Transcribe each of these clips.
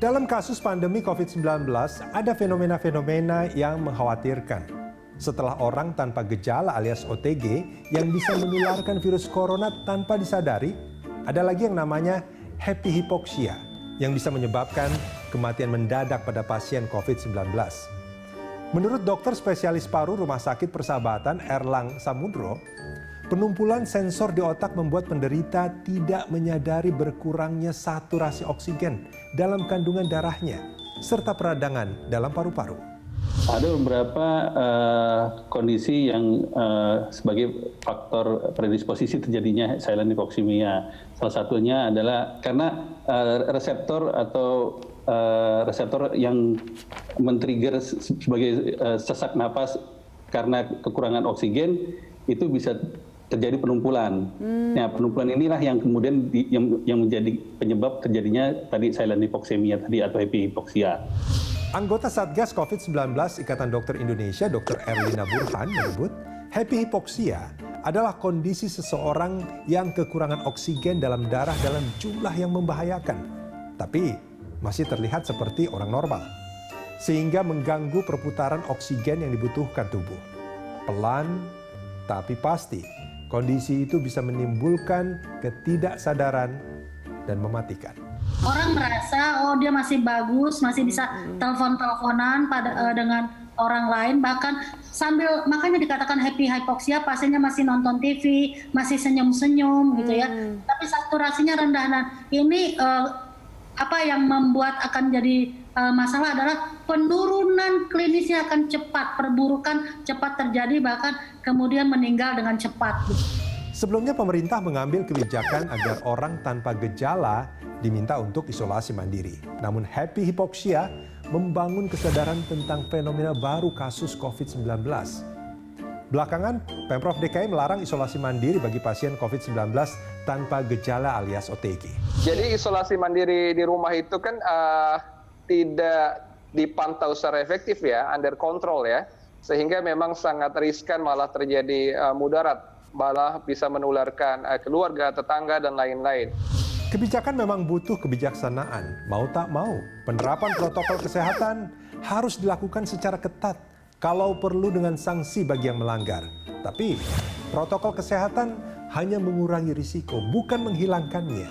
Dalam kasus pandemi COVID-19, ada fenomena-fenomena yang mengkhawatirkan. Setelah orang tanpa gejala alias OTG yang bisa menularkan virus corona tanpa disadari, ada lagi yang namanya happy hypoxia yang bisa menyebabkan kematian mendadak pada pasien COVID-19. Menurut dokter spesialis paru Rumah Sakit Persahabatan Erlang Samudro, penumpulan sensor di otak membuat penderita tidak menyadari berkurangnya saturasi oksigen dalam kandungan darahnya, serta peradangan dalam paru-paru. Ada beberapa kondisi yang sebagai faktor predisposisi terjadinya silent hypoxemia. Salah satunya adalah karena reseptor yang men-trigger sebagai sesak napas karena kekurangan oksigen itu bisa terjadi penumpulan. Nah, penumpulan inilah yang kemudian yang menjadi penyebab terjadinya tadi silent hypoxemia tadi atau happy hypoxia. Anggota Satgas COVID-19 Ikatan Dokter Indonesia, Dr. Erlina Burhan menyebut, happy hypoxia adalah kondisi seseorang yang kekurangan oksigen dalam darah dalam jumlah yang membahayakan, tapi masih terlihat seperti orang normal, sehingga mengganggu perputaran oksigen yang dibutuhkan tubuh. Pelan, tapi pasti, kondisi itu bisa menimbulkan ketidaksadaran dan mematikan. Orang merasa, oh dia masih bagus, masih bisa telepon-teleponan dengan orang lain, bahkan sambil, makanya dikatakan happy hypoxia, pasiennya masih nonton TV, masih senyum-senyum gitu ya, tapi saturasinya rendah. Nah ini apa yang membuat akan jadi masalah adalah penurunan klinisnya akan cepat, perburukan cepat terjadi, bahkan kemudian meninggal dengan cepat. Sebelumnya pemerintah mengambil kebijakan agar orang tanpa gejala diminta untuk isolasi mandiri. Namun happy hypoxia membangun kesadaran tentang fenomena baru kasus COVID-19. Belakangan, Pemprov DKI melarang isolasi mandiri bagi pasien COVID-19 tanpa gejala alias OTG. Jadi isolasi mandiri di rumah itu kan tidak dipantau secara efektif ya, under control ya. Sehingga memang sangat riskan malah terjadi mudarat, malah bisa menularkan keluarga, tetangga, dan lain-lain. Kebijakan memang butuh kebijaksanaan, mau tak mau. Penerapan protokol kesehatan harus dilakukan secara ketat, kalau perlu dengan sanksi bagi yang melanggar. Tapi protokol kesehatan hanya mengurangi risiko, bukan menghilangkannya.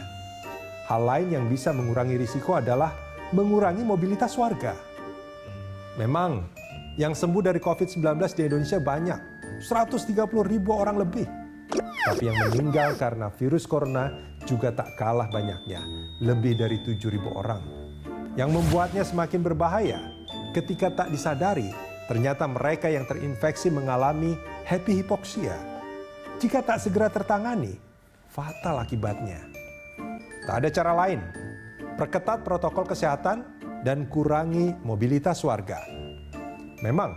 Hal lain yang bisa mengurangi risiko adalah mengurangi mobilitas warga. Memang yang sembuh dari COVID-19 di Indonesia banyak, 130.000 orang lebih. Tapi yang meninggal karena virus corona juga tak kalah banyaknya, lebih dari 7.000 orang. Yang membuatnya semakin berbahaya, ketika tak disadari, ternyata mereka yang terinfeksi mengalami happy hypoxia. Jika tak segera tertangani, fatal akibatnya. Tak ada cara lain, perketat protokol kesehatan dan kurangi mobilitas warga. Memang,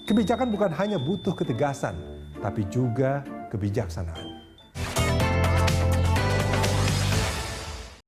kebijakan bukan hanya butuh ketegasan, tapi juga kebijaksanaan.